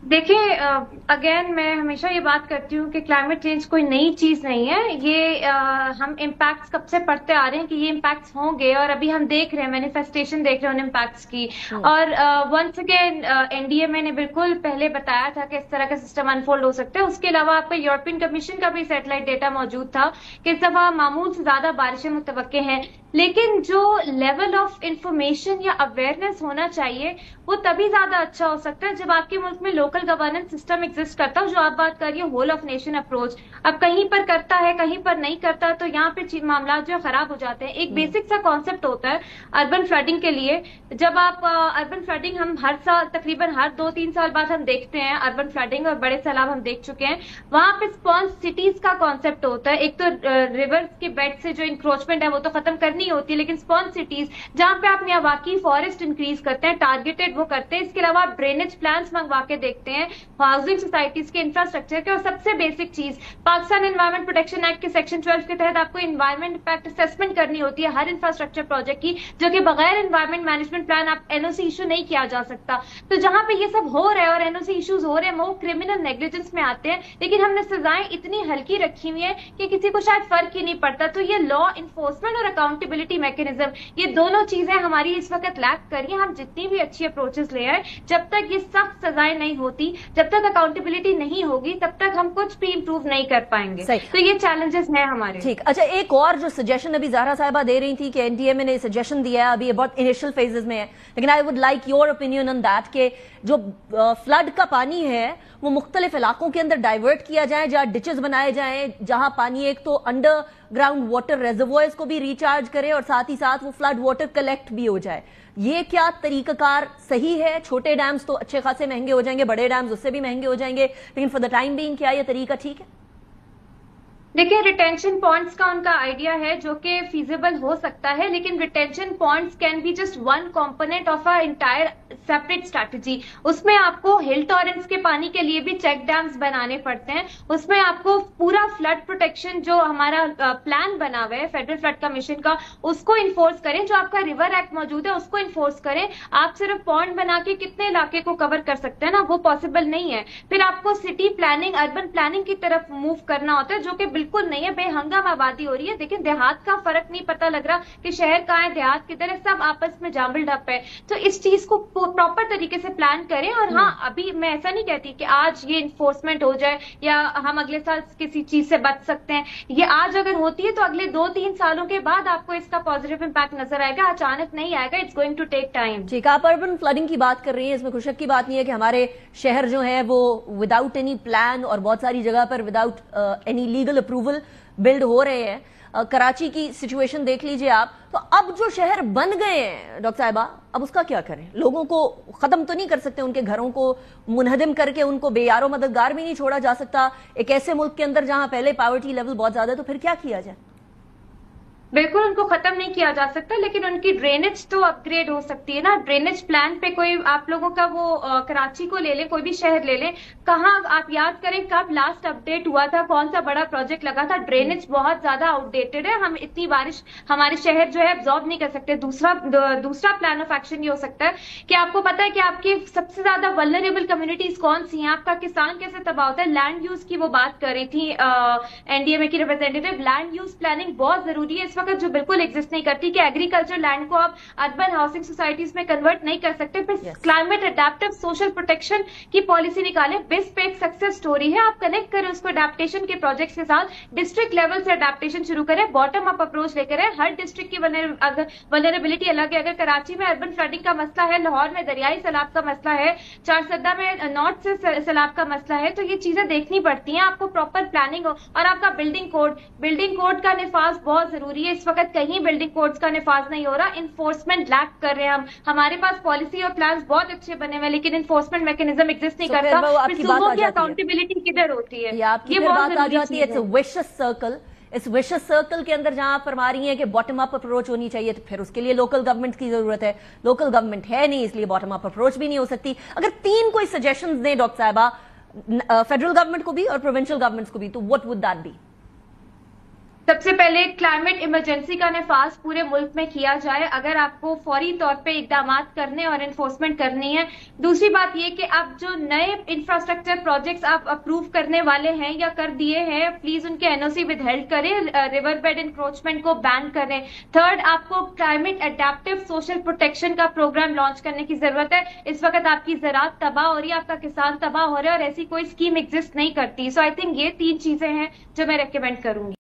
देखिए, अगेन मैं हमेशा ये बात करती हूँ कि क्लाइमेट चेंज कोई नई चीज नहीं है। ये हम इम्पैक्ट्स कब से पढ़ते आ रहे हैं कि ये इम्पैक्ट्स होंगे, और अभी हम देख रहे हैं, मैनिफेस्टेशन देख रहे हैं उन इम्पैक्ट्स की। और वंस अगेन एनडीएमए ने बिल्कुल पहले बताया था कि इस तरह का सिस्टम अनफोल्ड हो सकता है। उसके अलावा आपका यूरोपियन कमीशन का भी सैटेलाइट डेटा मौजूद था कि इस दफा मामूल से ज्यादा बारिशें मुतवक्के हैं। लेकिन जो लेवल ऑफ इंफॉर्मेशन या अवेयरनेस होना चाहिए वो तभी ज्यादा अच्छा हो सकता है जब आपके मुल्क में लोकल गवर्नेंस सिस्टम एग्जिस्ट करता हो, जो आप बात कर रही हो होल ऑफ नेशन अप्रोच। अब कहीं पर करता है, कहीं पर नहीं करता, तो यहाँ पे मामला जो खराब हो जाते हैं। एक बेसिक सा कॉन्सेप्ट होता है अर्बन फ्लडिंग के लिए। जब आप अर्बन फ्लडिंग, हम हर साल तकरीबन हर 2-3 साल बाद हम देखते हैं अर्बन फ्लडिंग, और बड़े सैलाब हम देख चुके हैं। वहां पे स्पॉन्ज सिटीज का कॉन्सेप्ट होता है। एक तो रिवर्स के बेड से जो इंक्रोचमेंट है वो तो खत्म करनी होती है, लेकिन स्पॉन्ज सिटीज जहां पे आप मियावाकी फॉरेस्ट इंक्रीज करते हैं, टारगेटेड वो करते हैं। इसके अलावा आप ड्रेनेज प्लान्स मंगवा के देखते हैं हाउसिंग सोसाइटीज के इंफ्रास्ट्रक्चर के। और सबसे बेसिक चीज, पाकिस्तान एनवायरमेंट प्रोटेक्शन एक्ट के सेक्शन 12 के तहत आपको एनवायरमेंट इंपैक्ट असेसमेंट करनी होती है हर इंफ्रास्ट्रक्चर प्रोजेक्ट की, जो कि बगैर एनवायरमेंट मैनेजमेंट प्लान आप एनओसी इशू नहीं किया जा सकता। तो जहां पे ये सब हो रहा है और एनओसी इश्यूज हो रहे हैं, वो क्रिमिनल नेग्लिजेंस में आते हैं। लेकिन हमने सजाएं इतनी हल्की रखी हुई है कि किसी को शायद फर्क ही नहीं पड़ता। तो ये लॉ इन्फोर्समेंट और अकाउंटेबिलिटी मैकेनिज्म, ये दोनों चीजें हमारी इस वक्त लैक कर रही है। हम जितनी भी अच्छी अप्रोचेस ले आए, जब तक ये सख्त सजाएं नहीं होती, जब तक अकाउंटेबिलिटी नहीं होगी, तब तक हम कुछ भी इंप्रूव नहीं कर पाएंगे। तो ये चैलेंजेस हैं हमारे। ठीक, अच्छा, एक और जो सजेशन अभी ज़हरा साहिबा दे रही थी कि एनडीएमए ने सजेशन दिया है, अभी ये बहुत इनिशियल फेजेस में है, लेकिन I would like your opinion on that कि जो फ्लड का पानी है वो मुख्तलिफ इलाकों के अंदर डाइवर्ट किया जाए, जहां डिचेस बनाए जाएं, जहां पानी एक तो अंडरग्राउंड वाटर रेजर्वोयर्स को भी रिचार्ज करे और साथ ही साथ वो फ्लड वाटर कलेक्ट भी हो जाए। ये क्या तरीकाकार सही है? छोटे डैम्स तो अच्छे खासे महंगे हो जाएंगे, बड़े डैम्स उससे भी महंगे हो जाएंगे, लेकिन फॉर द टाइम बीइंग क्या ये तरीका ठीक है? देखिए, रिटेंशन पॉइंट्स का उनका आइडिया है जो कि फीजिबल हो सकता है, लेकिन retention points can be just one component of a entire separate strategy. उसमें आपको हिल टॉरेंट्स के पानी के लिए भी चेक डैम्स बनाने पड़ते हैं। उसमें आपको पूरा फ्लड प्रोटेक्शन जो हमारा प्लान बना हुआ है फेडरल फ्लड कमीशन का, उसको इन्फोर्स करें। जो आपका रिवर एक्ट मौजूद है उसको इन्फोर्स करें। आप सिर्फ पॉइंट बना के कितने इलाके को कवर कर सकते हैं ना, वो पॉसिबल नहीं है। फिर आपको सिटी प्लानिंग, अर्बन प्लानिंग की तरफ मूव करना होता है, जो कि बिल्कुल नहीं है। बेहंगाम आबादी हो रही है, लेकिन देहात का फर्क नहीं पता लग रहा कि शहर कहाँ है, देहात किधर है, सब आपस में जाम्बल डप है। तो इस चीज को प्रॉपर तरीके से प्लान करें। और हाँ, अभी मैं ऐसा नहीं कहती कि आज ये इन्फोर्समेंट हो जाए या हम अगले साल किसी चीज से बच सकते हैं। ये आज अगर होती है तो अगले 2-3 सालों के बाद आपको इसका पॉजिटिव इंपैक्ट नजर आएगा, अचानक नहीं आएगा। It's going to take time. ठीक, आप अर्बन फ्लडिंग की बात कर रही हैं, इसमें खुशक की बात नहीं है कि हमारे शहर जो है वो विदाउट एनी प्लान और बहुत सारी जगह पर without any legal approval build हो रहे हैं। कराची की सिचुएशन देख लीजिए आप। तो अब जो शहर बन गए हैं डॉक्टर साहिबा, अब उसका क्या करें? लोगों को खत्म तो नहीं कर सकते, उनके घरों को मुनहदम करके उनको बेयारो मददगार भी नहीं छोड़ा जा सकता एक ऐसे मुल्क के अंदर जहां पहले पॉवर्टी लेवल बहुत ज्यादा है। तो फिर क्या किया जाए? बिल्कुल उनको खत्म नहीं किया जा सकता, लेकिन उनकी ड्रेनेज तो अपग्रेड हो सकती है ना। ड्रेनेज प्लान पे कोई आप लोगों का वो कराची को ले लें, कोई भी शहर ले लें, कहाँ आप याद करें कब लास्ट अपडेट हुआ था, कौन सा बड़ा प्रोजेक्ट लगा था? ड्रेनेज बहुत ज्यादा आउटडेटेड है। हम इतनी बारिश हमारे शहर जो है एब्जॉर्ब नहीं कर सकते। दूसरा प्लान ऑफ एक्शन ये हो सकता है कि आपको पता है कि आपकी सबसे ज्यादा वल्नरेबल कम्युनिटीज कौन सी हैं, आपका किसान कैसे तबाह होता है। लैंड यूज की वो बात कर रही थी एनडीएमए की रिप्रेजेंटेटिव। लैंड यूज प्लानिंग बहुत जरूरी है इस वक्त, जो बिल्कुल एग्जिस्ट नहीं करती, कि एग्रीकल्चर लैंड को आप अर्बन हाउसिंग सोसाइटीज में कन्वर्ट नहीं कर सकते। फिर क्लाइमेट अडेप्टिव सोशल प्रोटेक्शन की पॉलिसी निकालें। बिस पे एक सक्सेस स्टोरी है, आप कनेक्ट करें उसको अडेप्टेशन के प्रोजेक्ट्स के साथ। डिस्ट्रिक्ट लेवल से अडेप्टेशन शुरू करें, बॉटम अप अप्रोच लेकर आए। हर डिस्ट्रिक्ट की वल्नरेबिलिटी अलग है। अगर कराची में अर्बन फ्लडिंग का मसला है, लाहौर में दरियाई सैलाब का मसला है, चारसद्दा में नॉर्थ से सैलाब का मसला है, तो ये चीजें देखनी पड़ती हैं आपको। प्रॉपर प्लानिंग और आपका बिल्डिंग कोड का निफाज बहुत जरूरी है। इस वक्त कहीं बिल्डिंग कोड्स का निफाज नहीं हो रहा, इन्फोर्समेंट लैक कर रहे हैं हम। हमारे पास पॉलिसी और प्लान्स बहुत अच्छे बने हुए, लेकिन इन्फोर्समेंट मैकेनिज्म एग्जिस्ट नहीं करता। फिर सूबों की अकाउंटेबिलिटी किधर होती है? ये बहुत जरूरी है। विशियस सर्कल, इस विशियस सर्कल के अंदर जहां आप फरमा रही हैं कि बॉटम अप अप्रोच होनी चाहिए, तो फिर उसके लिए लोकल गवर्नमेंट की जरूरत है। लोकल गवर्नमेंट है नहीं, इसलिए बॉटम अप अप्रोच भी नहीं हो सकती। अगर 3 कोई सजेशंस दें डॉक्टर साहिबा, फेडरल गवर्नमेंट को भी और प्रोविंशियल गवर्नमेंट्स को भी, तो व्हाट वुड दैट बी? सबसे पहले क्लाइमेट इमरजेंसी का नफाज पूरे मुल्क में किया जाए, अगर आपको फौरी तौर पे इकदाम करने और इन्फोर्समेंट करनी है। दूसरी बात ये कि आप जो नए इंफ्रास्ट्रक्चर प्रोजेक्ट्स आप अप्रूव करने वाले हैं या कर दिए हैं, प्लीज उनके एनओसी विदहेल्ड करें, रिवर बेड इंक्रोचमेंट को बैन करें। थर्ड, आपको क्लाइमेट अडेप्टिव सोशल प्रोटेक्शन का प्रोग्राम लॉन्च करने की जरूरत है। इस वक्त आपकी ज़राअत तबाह हो रही है, आपका किसान तबाह हो रहा है और ऐसी कोई स्कीम एग्जिस्ट नहीं करती। सो आई थिंक ये 3 चीजें हैं जो मैं रेकमेंड करूंगी।